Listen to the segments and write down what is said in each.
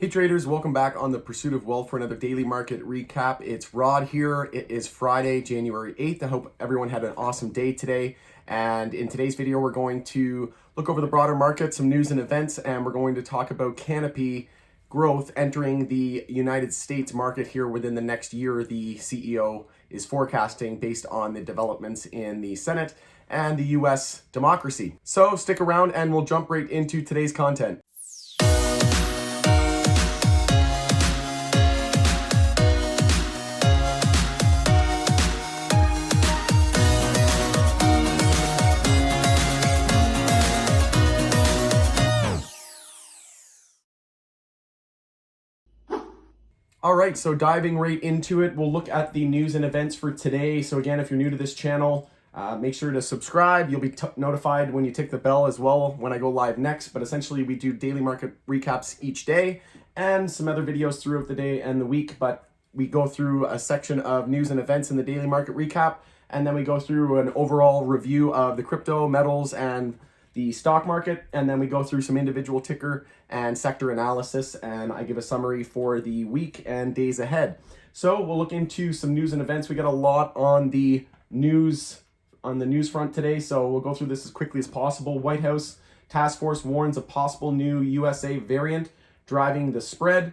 Hey traders, welcome back on the Pursuit of Wealth for another daily market recap. It's Rod here. It is Friday, January 8th. I hope everyone had an awesome day today. And in today's video, we're going to look over the broader market, some news and events, and we're going to talk about Canopy Growth entering the United States market here within the next year. The CEO is forecasting based on the developments in the Senate and the US democracy. So stick around and we'll jump right into today's content. All right, so diving right into it, we'll look at the news and events for today. So again, if you're new to this channel, make sure to subscribe. You'll be notified when you tick the bell as well when I go live next. But essentially, we do daily market recaps each day and some other videos throughout the day and the week. But we go through a section of news and events in the daily market recap, and then we go through an overall review of the crypto, metals, and the stock market, and then we go through some individual ticker and sector analysis, and I give a summary for the week and days ahead. So we'll look into some news and events. We got a lot on the news front today, so we'll go through this as quickly as possible. White House task force warns a possible new USA variant driving the spread.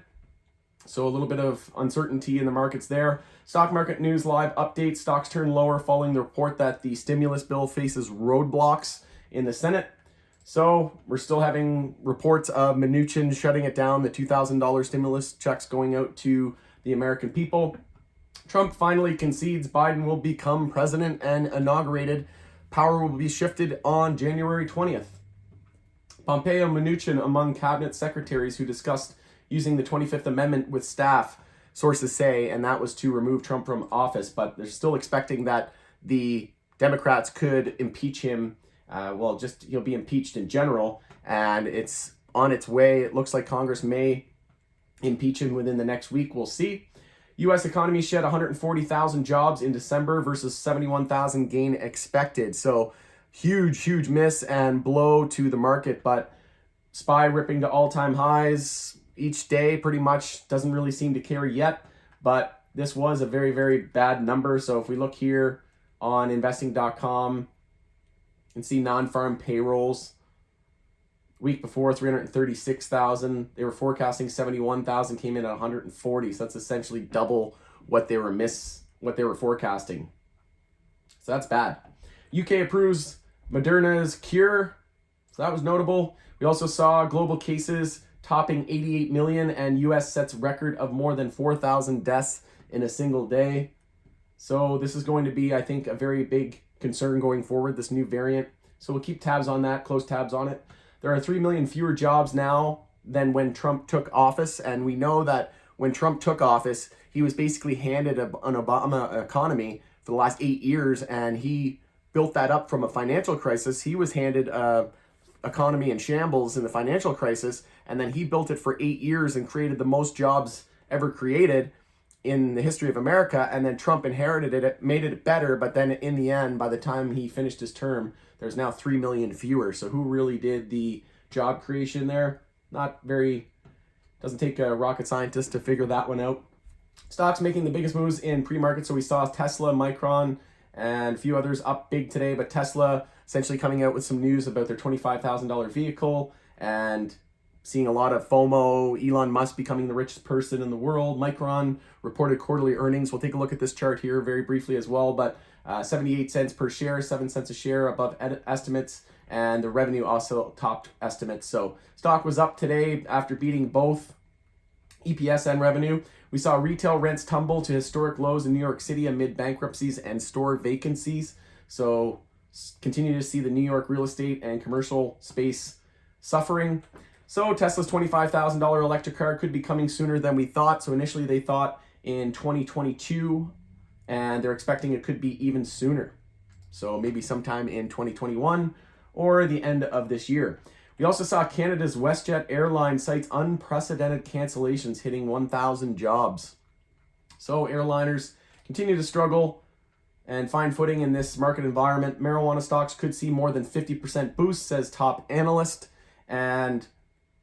So a little bit of uncertainty in the markets there. Stock market news live update. Stocks turn lower following the report that the stimulus bill faces roadblocks in the Senate. So we're still having reports of Mnuchin shutting it down, the $2,000 stimulus checks going out to the American people. Trump finally concedes Biden will become president and inaugurated. Power will be shifted on January 20th. Pompeo, Mnuchin among cabinet secretaries who discussed using the 25th Amendment with staff, sources say, and that was to remove Trump from office. But they're still expecting that the Democrats could impeach him. He'll be impeached in general, and it's on its way. It looks like Congress may impeach him within the next week. We'll see. U.S. economy shed 140,000 jobs in December versus 71,000 gain expected. So huge miss and blow to the market, but SPY ripping to all-time highs each day pretty much doesn't really seem to carry yet, but this was a very bad number. So if we look here on investing.com, and see non-farm payrolls. Week before, 336,000. They were forecasting 71,000, came in at 140. So that's essentially double what they were forecasting. So that's bad. UK approves Moderna's cure. So that was notable. We also saw global cases topping 88 million, and US sets record of more than 4,000 deaths in a single day. So this is going to be, I think, a very big concern going forward, this new variant. So we'll keep tabs on that, close tabs on it. There are 3 million fewer jobs now than when Trump took office. And we know that when Trump took office, he was basically handed an Obama economy for the last 8 years, and he built that up from a financial crisis. He was handed an economy in shambles in the financial crisis, and then he built it for 8 years and created the most jobs ever created in the history of America. And then Trump inherited it, made it better, but then in the end, by the time he finished his term, there's now 3 million fewer. So who really did the job creation there? Doesn't take a rocket scientist to figure that one out. Stocks making the biggest moves in pre-market. So we saw Tesla, Micron, and a few others up big today, but Tesla essentially coming out with some news about their $25,000 vehicle and seeing a lot of FOMO, Elon Musk becoming the richest person in the world. Micron reported quarterly earnings. We'll take a look at this chart here very briefly as well, but 78 cents per share, 7 cents a share above estimates, and the revenue also topped estimates. So stock was up today after beating both EPS and revenue. We saw retail rents tumble to historic lows in New York City amid bankruptcies and store vacancies. So continue to see the New York real estate and commercial space suffering. So Tesla's $25,000 electric car could be coming sooner than we thought. So initially they thought in 2022, and they're expecting it could be even sooner. So maybe sometime in 2021 or the end of this year. We also saw Canada's WestJet airline cites unprecedented cancellations hitting 1,000 jobs. So airliners continue to struggle and find footing in this market environment. Marijuana stocks could see more than 50% boost, says top analyst. And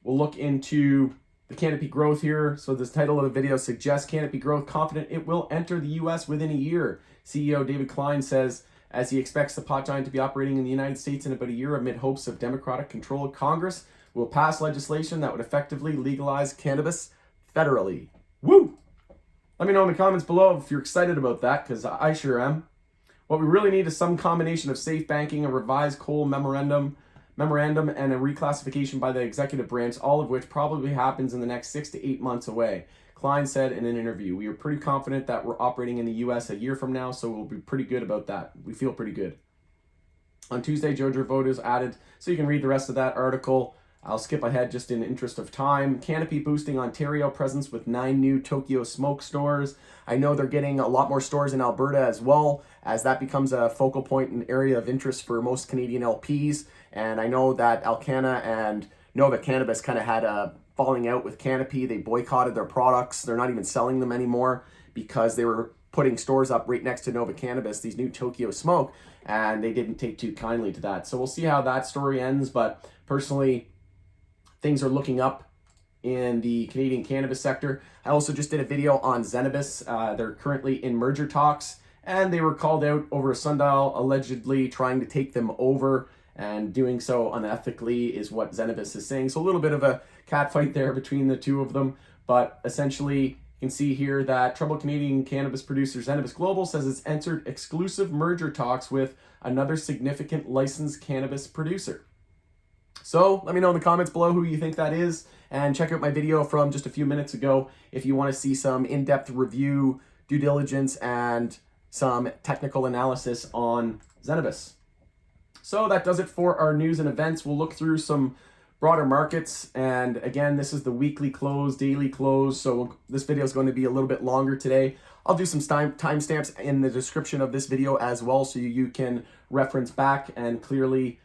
we'll look into the Canopy Growth here. So this title of the video suggests Canopy Growth confident it will enter the US within a year. CEO David Klein says, as he expects the pot giant to be operating in the United States in about a year amid hopes of Democratic control of Congress will pass legislation that would effectively legalize cannabis federally. Woo! Let me know in the comments below if you're excited about that, because I sure am. What we really need is some combination of safe banking, a revised coal memorandum, and a reclassification by the executive branch, all of which probably happens in the next 6 to 8 months away. Klein said in an interview, we are pretty confident that we're operating in the US a year from now, so we'll be pretty good about that. We feel pretty good. On Tuesday, Joe Gervais added, so you can read the rest of that article. I'll skip ahead just in the interest of time. Canopy boosting Ontario presence with 9 new Tokyo Smoke stores. I know they're getting a lot more stores in Alberta as well, as that becomes a focal point and area of interest for most Canadian LPs. And I know that Alcanna and Nova Cannabis kind of had a falling out with Canopy. They boycotted their products. They're not even selling them anymore because they were putting stores up right next to Nova Cannabis, these new Tokyo Smoke, and they didn't take too kindly to that. So we'll see how that story ends, but personally, things are looking up in the Canadian cannabis sector. I also just did a video on Zenabis. They're currently in merger talks, and they were called out over a sundial, allegedly trying to take them over, and doing so unethically is what Zenabis is saying. So a little bit of a catfight there between the two of them, but essentially you can see here that troubled Canadian cannabis producer Zenabis Global says it's entered exclusive merger talks with another significant licensed cannabis producer. So let me know in the comments below who you think that is, and check out my video from just a few minutes ago if you want to see some in-depth review, due diligence, and some technical analysis on Zenabis. So that does it for our news and events. We'll look through some broader markets, and again, this is the weekly close, daily close, so this video is going to be a little bit longer today. I'll do some timestamps in the description of this video as well, so you can reference back and clearly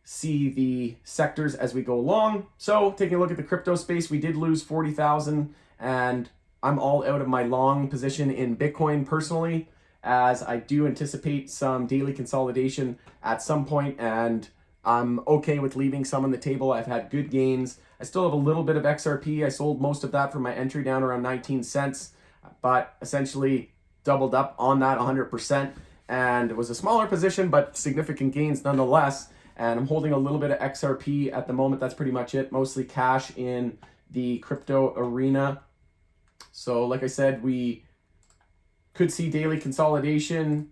see the sectors as we go along. So taking a look at the crypto space, we did lose 40,000, and I'm all out of my long position in Bitcoin personally, as I do anticipate some daily consolidation at some point, and I'm okay with leaving some on the table. I've had good gains. I still have a little bit of XRP. I sold most of that from my entry down around 19 cents, but essentially doubled up on that 100%, and it was a smaller position, but significant gains nonetheless. And I'm holding a little bit of XRP at the moment. That's pretty much it. Mostly cash in the crypto arena. So like I said, we could see daily consolidation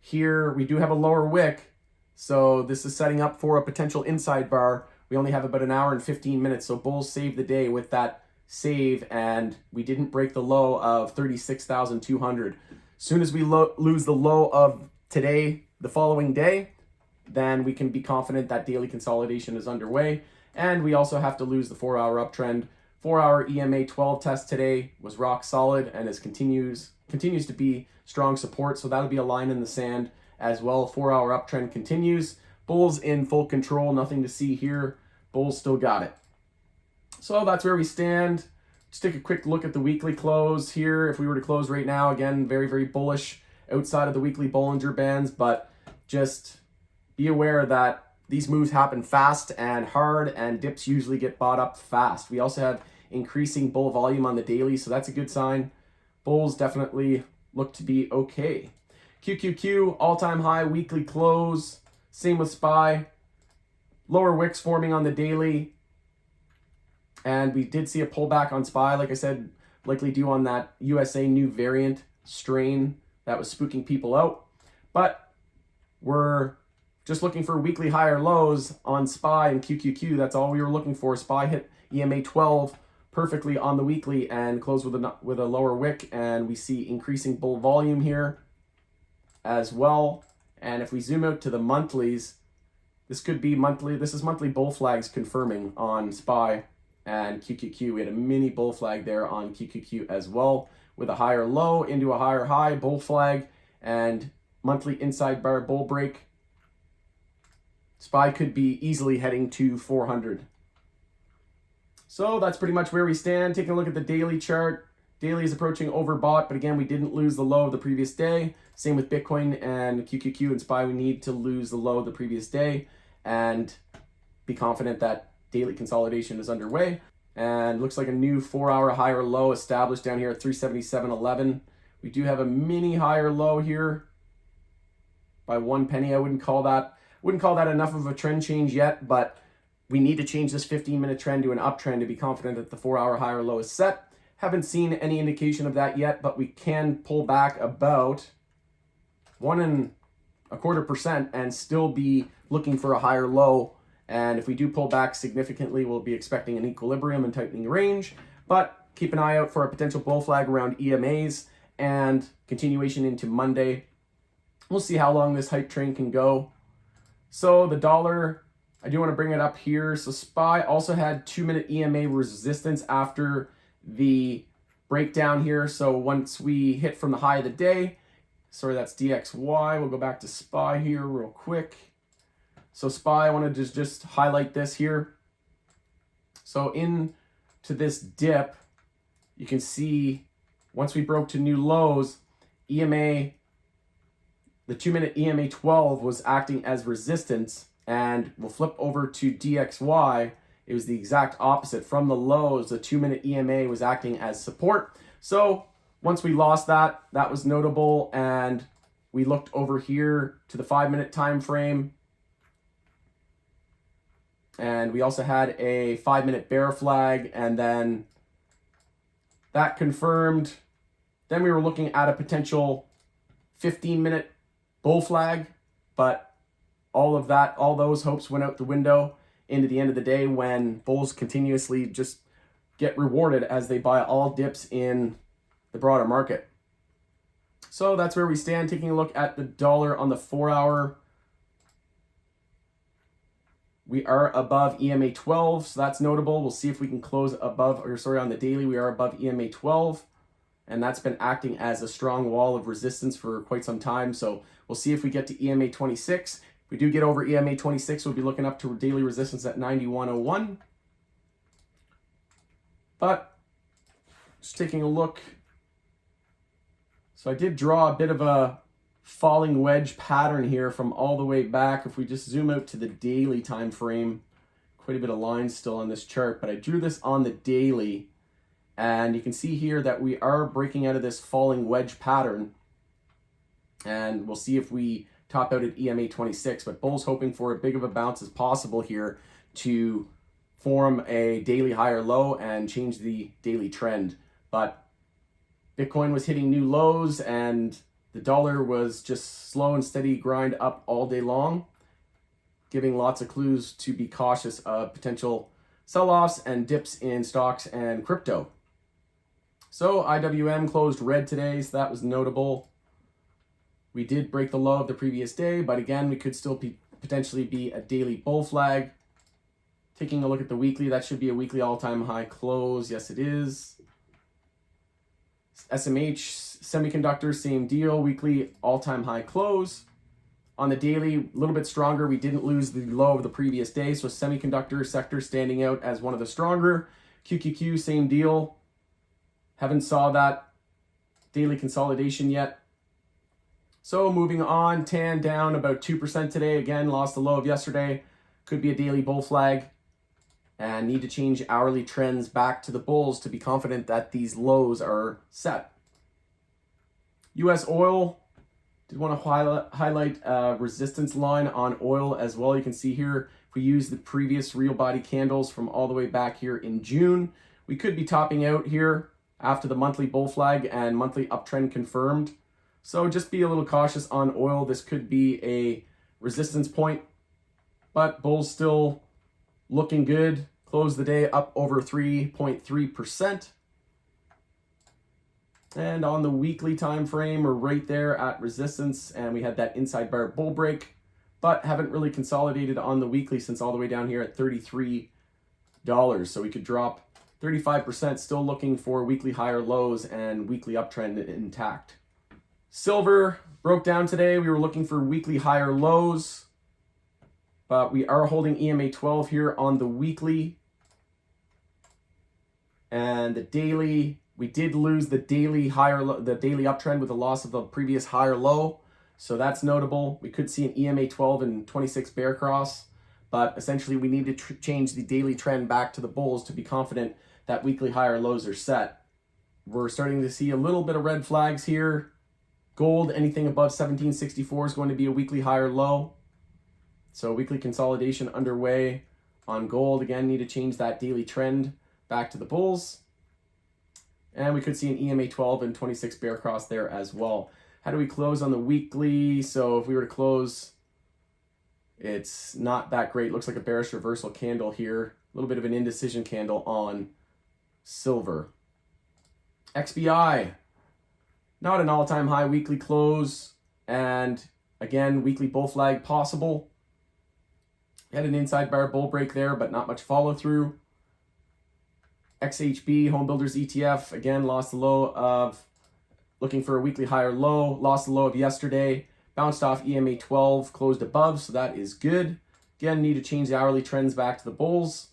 here. We do have a lower wick, so this is setting up for a potential inside bar. We only have about an hour and 15 minutes, so bulls saved the day with that save, and we didn't break the low of 36,200. Soon as we lose the low of today, the following day, then we can be confident that daily consolidation is underway. And we also have to lose the 4-hour uptrend. 4-hour EMA 12 test today was rock solid and continues to be strong support. So that'll be a line in the sand as well. 4-hour uptrend continues. Bulls in full control, nothing to see here. Bulls still got it. So that's where we stand. Let's take a quick look at the weekly close here. If we were to close right now, again, very, very bullish outside of the weekly Bollinger Bands, but just be aware that these moves happen fast and hard, and dips usually get bought up fast. We also have increasing bull volume on the daily, so that's a good sign. Bulls definitely look to be okay. QQQ, all-time high weekly close. Same with SPY. Lower wicks forming on the daily. And we did see a pullback on SPY, like I said, likely due on that USA new variant strain that was spooking people out. But we're just looking for weekly higher lows on SPY and QQQ. That's all we were looking for. SPY hit EMA 12 perfectly on the weekly and closed with a lower wick, and we see increasing bull volume here as well. And if we zoom out to the monthlies, this could be monthly. This is monthly bull flags confirming on SPY and QQQ. We had a mini bull flag there on QQQ as well, with a higher low into a higher high bull flag and monthly inside bar bull break. SPY could be easily heading to 400. So that's pretty much where we stand. Taking a look at the daily chart. Daily is approaching overbought, but again, we didn't lose the low of the previous day. Same with Bitcoin and QQQ and SPY. We need to lose the low of the previous day and be confident that daily consolidation is underway. And looks like a new 4-hour higher low established down here at 377.11. We do have a mini higher low here by 1 penny. I wouldn't call that enough of a trend change yet, but we need to change this 15-minute trend to an uptrend to be confident that the 4-hour higher low is set. Haven't seen any indication of that yet, but we can pull back about 1.25% and still be looking for a higher low. And if we do pull back significantly, we'll be expecting an equilibrium and tightening range. But keep an eye out for a potential bull flag around EMAs and continuation into Monday. We'll see how long this hype train can go. So the dollar, I do want to bring it up here. So SPY also had 2-minute EMA resistance after the breakdown here. So once we hit from the high of the day, sorry, that's DXY. We'll go back to SPY here real quick. So SPY, I want to just highlight this here. So into this dip, you can see once we broke to new lows, EMA, the 2-minute EMA 12 was acting as resistance, and we'll flip over to DXY. It was the exact opposite. From the lows, the 2-minute EMA was acting as support. So once we lost that, that was notable, and we looked over here to the 5-minute time frame. And we also had a 5-minute bear flag, and then that confirmed. Then we were looking at a potential 15-minute bull flag, but all those hopes went out the window into the end of the day when bulls continuously just get rewarded as they buy all dips in the broader market. So that's where we stand. Taking a look at the dollar on the 4-hour. We are above EMA 12, so that's notable. We'll see if we can close above, on the daily, we are above EMA 12, and that's been acting as a strong wall of resistance for quite some time. So we'll see if we get to EMA 26. If we do get over EMA 26, we'll be looking up to daily resistance at 91.01. But just taking a look. So I did draw a bit of a falling wedge pattern here from all the way back. If we just zoom out to the daily time frame, quite a bit of lines still on this chart, but I drew this on the daily, and you can see here that we are breaking out of this falling wedge pattern, and we'll see if we top out at EMA 26, but bulls hoping for as big of a bounce as possible here to form a daily higher low and change the daily trend. But Bitcoin was hitting new lows, and the dollar was just slow and steady grind up all day long, giving lots of clues to be cautious of potential sell-offs and dips in stocks and crypto. So IWM closed red today, so that was notable. We did break the low of the previous day, but again, we could still potentially be a daily bull flag. Taking a look at the weekly, that should be a weekly all-time high close. Yes, it is. SMH semiconductor, same deal, weekly all-time high close. On the daily, a little bit stronger. We didn't lose the low of the previous day, so semiconductor sector standing out as one of the stronger. QQQ, same deal. Haven't saw that daily consolidation yet. So moving on, TAN down about 2% today. Again, lost the low of yesterday. Could be a daily bull flag. And need to change hourly trends back to the bulls to be confident that these lows are set. US oil, did want to highlight a resistance line on oil as well. You can see here, if we use the previous real body candles from all the way back here in June, we could be topping out here after the monthly bull flag and monthly uptrend confirmed. So just be a little cautious on oil. This could be a resistance point, but bulls still looking good. Closed the day up over 3.3%. And on the weekly time frame, we're right there at resistance, and we had that inside bar bull break, but haven't really consolidated on the weekly since all the way down here at $33. So we could drop 35%, still looking for weekly higher lows and weekly uptrend intact. Silver broke down today. We were looking for weekly higher lows, but we are holding EMA 12 here on the weekly. And the daily, we did lose the daily uptrend with the loss of the previous higher low. So that's notable. We could see an EMA 12 and 26 bear cross, but essentially we need to change the daily trend back to the bulls to be confident that weekly higher lows are set. We're starting to see a little bit of red flags here. Gold, anything above 1764 is going to be a weekly higher low. So weekly consolidation underway on gold. Again, need to change that daily trend back to the bulls. And we could see an EMA 12 and 26 bear cross there as well. How do we close on the weekly? So if we were to close, it's not that great. Looks like a bearish reversal candle here. A little bit of an indecision candle on silver. XBI, not an all-time high weekly close. And again, weekly bull flag possible. Had an inside bar bull break there, but not much follow through. XHB, Home Builders ETF, again, lost the low of, looking for a weekly higher low, lost the low of yesterday, bounced off EMA 12, closed above, so that is good. Again, need to change the hourly trends back to the bulls.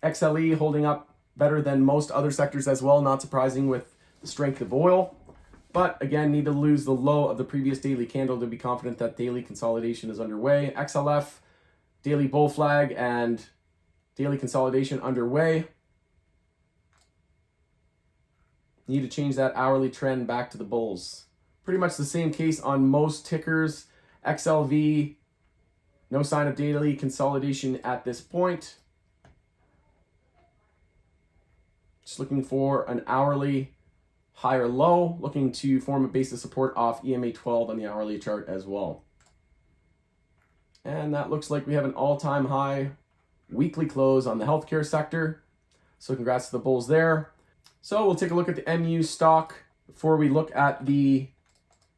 XLE holding up better than most other sectors as well, not surprising with the strength of oil. But again, need to lose the low of the previous daily candle to be confident that daily consolidation is underway. XLF, daily bull flag and daily consolidation underway. Need to change that hourly trend back to the bulls. Pretty much the same case on most tickers. XLV, no sign of daily consolidation at this point. Just looking for an hourly higher low, looking to form a base of support off EMA 12 on the hourly chart as well. And that looks like we have an all-time high weekly close on the healthcare sector. So congrats to the bulls there. So we'll take a look at the MU stock before we look at the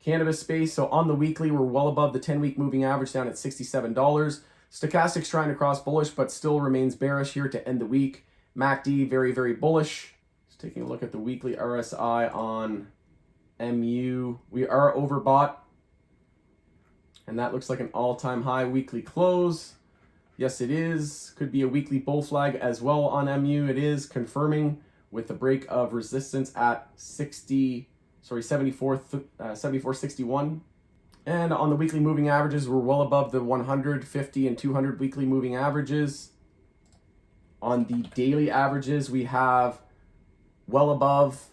cannabis space. So on the weekly, we're well above the 10-week moving average down at $67. Stochastic's trying to cross bullish, but still remains bearish here to end the week. MACD, very, very bullish. Just taking a look at the weekly RSI on MU. We are overbought. And that looks like an all-time high weekly close. Yes, it is. Could be a weekly bull flag as well on MU. It is confirming with the break of resistance at 74.61. And on the weekly moving averages, we're well above the 100, 50, and 200 weekly moving averages. On the daily averages, we have well above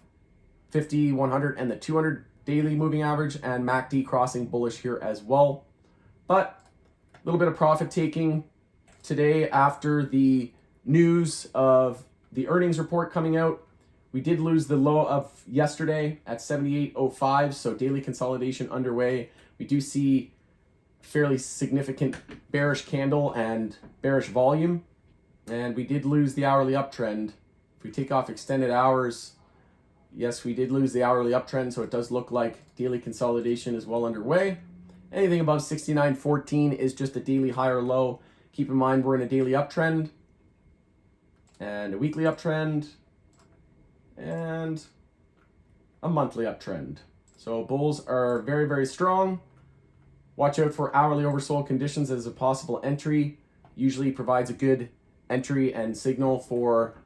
50, 100, and the 200 daily moving average, and MACD crossing bullish here as well. But a little bit of profit taking today after the news of the earnings report coming out. We did lose the low of yesterday at 78.05, so daily consolidation underway. We do see fairly significant bearish candle and bearish volume, and we did lose the hourly uptrend. If we take off extended hours, yes, we did lose the hourly uptrend, so it does look like daily consolidation is well underway. Anything above 69.14 is just a daily higher low. Keep in mind we're in a daily uptrend and a weekly uptrend and a monthly uptrend. So bulls are very, very strong. Watch out for hourly oversold conditions as a possible entry. Usually provides a good entry and signal for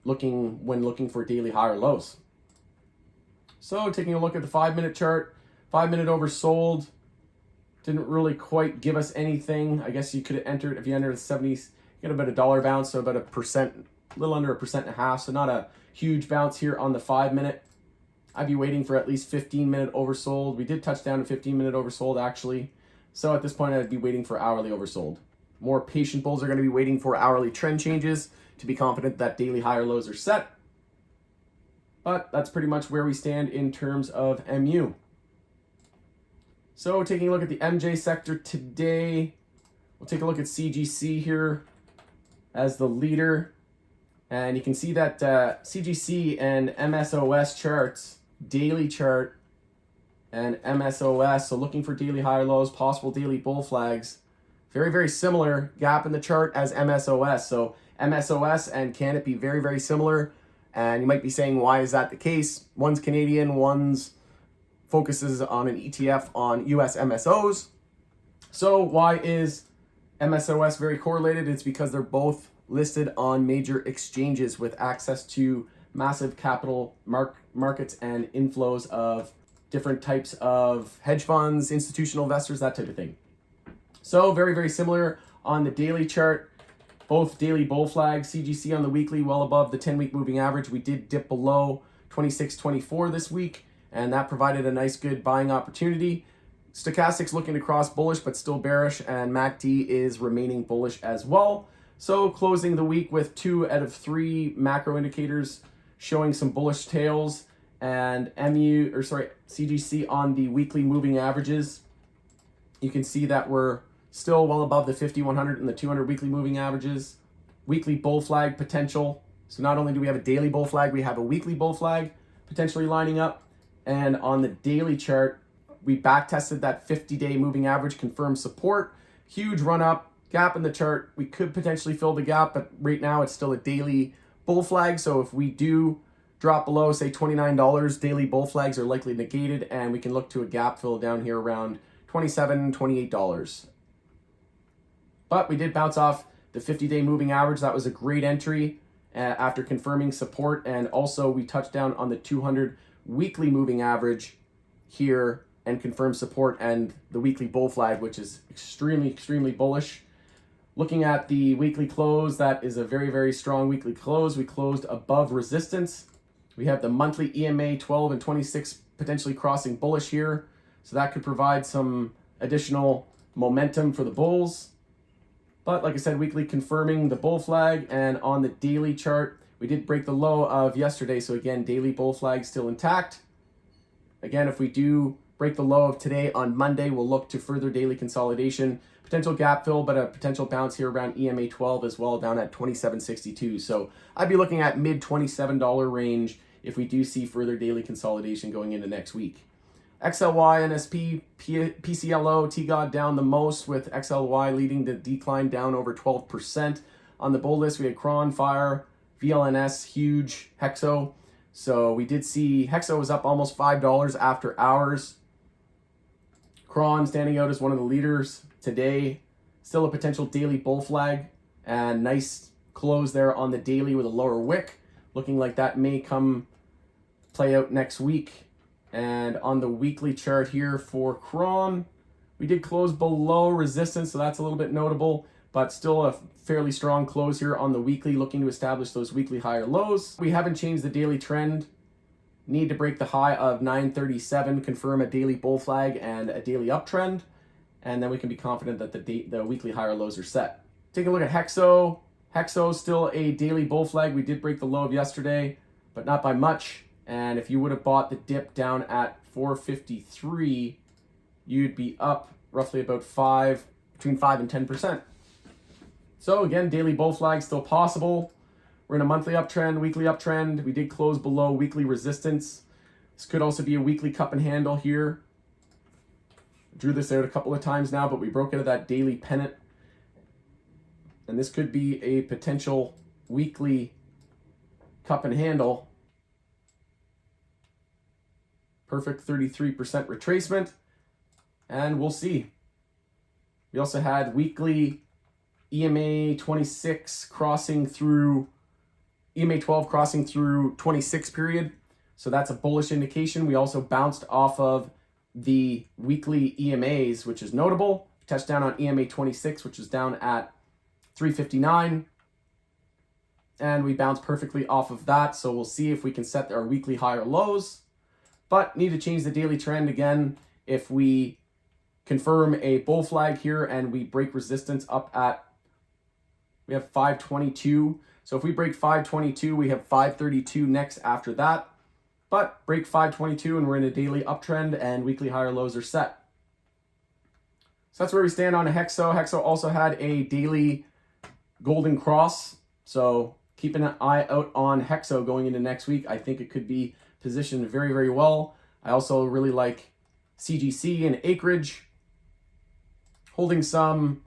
when looking for daily higher lows. So taking a look at the 5-minute chart, 5-minute oversold. Didn't really quite give us anything. I guess you could have entered, if you entered at 70s, you get about a dollar bounce, so about a little under 1.5%, so not a huge bounce here on the 5-minute. I'd be waiting for at least 15-minute oversold. We did touch down to 15-minute oversold actually. So at this point, I'd be waiting for hourly oversold. More patient bulls are going to be waiting for hourly trend changes to be confident that daily higher lows are set. But that's pretty much where we stand in terms of MU. So taking a look at the MJ sector today, we'll take a look at CGC here as the leader. And you can see that CGC and MSOS charts, daily chart and MSOS, so looking for daily higher lows, possible daily bull flags. Very, very similar gap in the chart as MSOS. So MSOS and Canopy, very, very similar. And you might be saying, why is that the case? One's Canadian, one's focuses on an ETF on US MSOs. So why is MSOS very correlated? It's because they're both listed on major exchanges with access to massive capital markets and inflows of different types of hedge funds, institutional investors, that type of thing. So very, very similar On the daily chart, both daily bull flags, CGC on the weekly, well above the 10-week moving average. We did dip below 26.24 this week, and that provided a nice good buying opportunity. Stochastics looking to cross bullish, but still bearish, and MACD is remaining bullish as well. So closing the week with 2 out of 3 macro indicators showing some bullish tails, and CGC on the weekly moving averages. You can see that we're still well above the 50, 100, and the 200 weekly moving averages. Weekly bull flag potential. So not only do we have a daily bull flag, we have a weekly bull flag potentially lining up. And on the daily chart, we back tested that 50-day moving average, confirmed support, huge run up, gap in the chart. We could potentially fill the gap, but right now it's still a daily bull flag. So if we do drop below, say $29, daily bull flags are likely negated, and we can look to a gap fill down here around $27, $28. But we did bounce off the 50-day moving average. That was a great entry after confirming support, and also we touched down on the 200 weekly moving average here and confirmed support, and the weekly bull flag, which is extremely bullish. Looking at the weekly close, that is a very strong weekly close. We closed above resistance. We have the monthly EMA 12 and 26 potentially crossing bullish here, so that could provide some additional momentum for the bulls. But like I said, weekly confirming the bull flag, and on the daily chart, we did break the low of yesterday. So again, daily bull flag still intact. Again, if we do break the low of today on Monday, we'll look to further daily consolidation, potential gap fill, but a potential bounce here around EMA 12 as well, down at 27.62. So I'd be looking at mid $27 range if we do see further daily consolidation going into next week. XLY, NSP, PCLO, TGOD down the most, with XLY leading the decline down over 12%. On the bull list, we had Cron, Fire, VLNS, huge, Hexo. So we did see Hexo was up almost $5 after hours. Cron standing out as one of the leaders today. Still a potential daily bull flag, and nice close there on the daily with a lower wick. Looking like that may play out next week. And on the weekly chart here for Cron, we did close below resistance, so that's a little bit notable, but still a fairly strong close here on the weekly, looking to establish those weekly higher lows. We haven't changed the daily trend. Need to break the high of 937, confirm a daily bull flag and a daily uptrend, and then we can be confident that the weekly higher lows are set. Take a look at Hexo. Hexo still a daily bull flag. We did break the low of yesterday, but not by much. And if you would have bought the dip down at 453, you'd be up roughly about between 5 and 10%. So again, daily bull flag still possible. We're in a monthly uptrend, weekly uptrend. We did close below weekly resistance. This could also be a weekly cup and handle here. Drew this out a couple of times now, but we broke out of that daily pennant. And this could be a potential weekly cup and handle. Perfect 33% retracement, and we'll see. We also had weekly EMA 26 crossing through, EMA 12 crossing through 26 period. So that's a bullish indication. We also bounced off of the weekly EMAs, which is notable. Touched down on EMA 26, which is down at 359. And we bounced perfectly off of that. So we'll see if we can set our weekly higher lows. But need to change the daily trend again if we confirm a bull flag here and we break resistance up at, we have 522. So if we break 522, we have 532 next after that. But break 522 and we're in a daily uptrend and weekly higher lows are set. So that's where we stand on a Hexo. Hexo also had a daily golden cross. So keep an eye out on Hexo going into next week. I think it could be positioned very well. I also really like CGC and Acreage. Holding some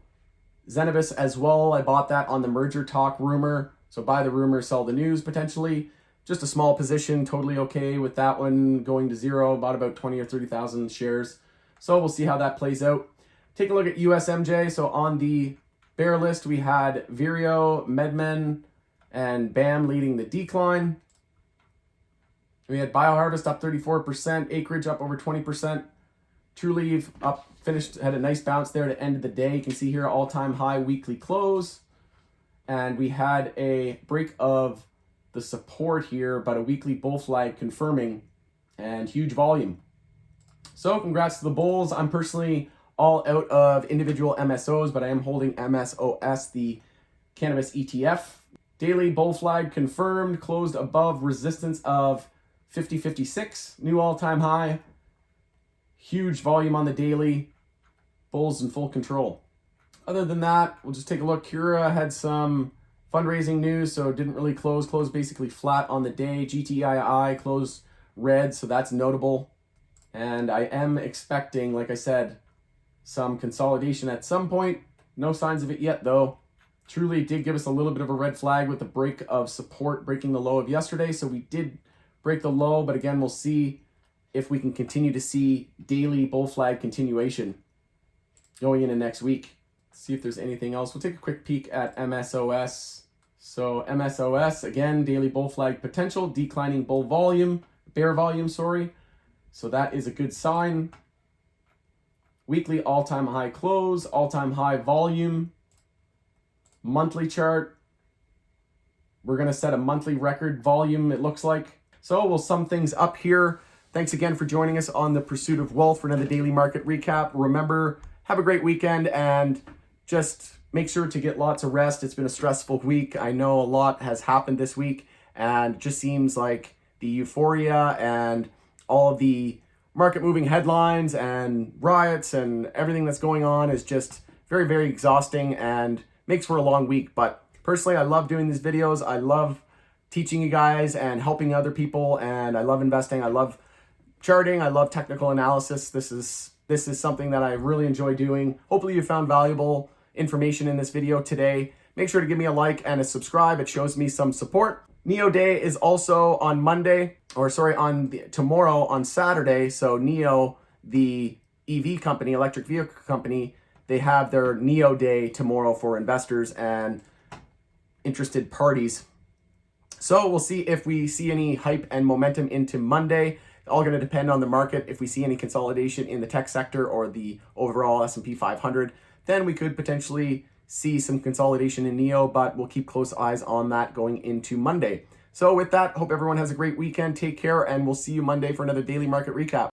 Zenibus as well. I bought that on the merger talk rumor. So buy the rumor, sell the news potentially. Just a small position, totally okay with that one going to zero. Bought about 20 or 30,000 shares. So we'll see how that plays out. Take a look at USMJ. So on the bear list, we had Vireo, MedMen, and BAM leading the decline. We had BioHarvest up 34%, Acreage up over 20%, Trulieve up, finished, had a nice bounce there to end of the day. You can see here all-time high weekly close. And we had a break of the support here, but a weekly bull flag confirming and huge volume. So congrats to the bulls. I'm personally all out of individual MSOs, but I am holding MSOS, the cannabis ETF. Daily bull flag confirmed, closed above resistance of 50.56, new all-time high. Huge volume on the daily. Bulls in full control. Other than that, we'll just take a look. Cura had some fundraising news, so it didn't really close. Closed basically flat on the day. GTII closed red, so that's notable. And I am expecting, like I said, some consolidation at some point. No signs of it yet, though. Truly did give us a little bit of a red flag with the break of support, breaking the low of yesterday. So we did break the low, but again, we'll see if we can continue to see daily bull flag continuation going into next week. See if there's anything else. We'll take a quick peek at MSOS. So MSOS, again, daily bull flag potential, declining bull volume, bear volume, sorry. So that is a good sign. Weekly all-time high close, all-time high volume. Monthly chart. We're going to set a monthly record volume, it looks like. So we'll sum things up here. Thanks again for joining us on the Pursuit of Wealth for another daily market recap. Remember, have a great weekend and just make sure to get lots of rest. It's been a stressful week. I know a lot has happened this week, and it just seems like the euphoria and all of the market moving headlines and riots and everything that's going on is just very, very exhausting and makes for a long week. But personally, I love doing these videos. I love teaching you guys and helping other people, and I love investing. I love charting. I love technical analysis. This is something that I really enjoy doing. Hopefully you found valuable information in this video today. Make sure to give me a like and a subscribe. It shows me some support. NEO Day is also on Monday, or sorry, tomorrow on Saturday. So NEO, the EV company, electric vehicle company, they have their NEO Day tomorrow for investors and interested parties. So we'll see if we see any hype and momentum into Monday. All going to depend on the market. If we see any consolidation in the tech sector or the overall S&P 500, then we could potentially see some consolidation in NEO, but we'll keep close eyes on that going into Monday. So with that, hope everyone has a great weekend. Take care, and we'll see you Monday for another daily market recap.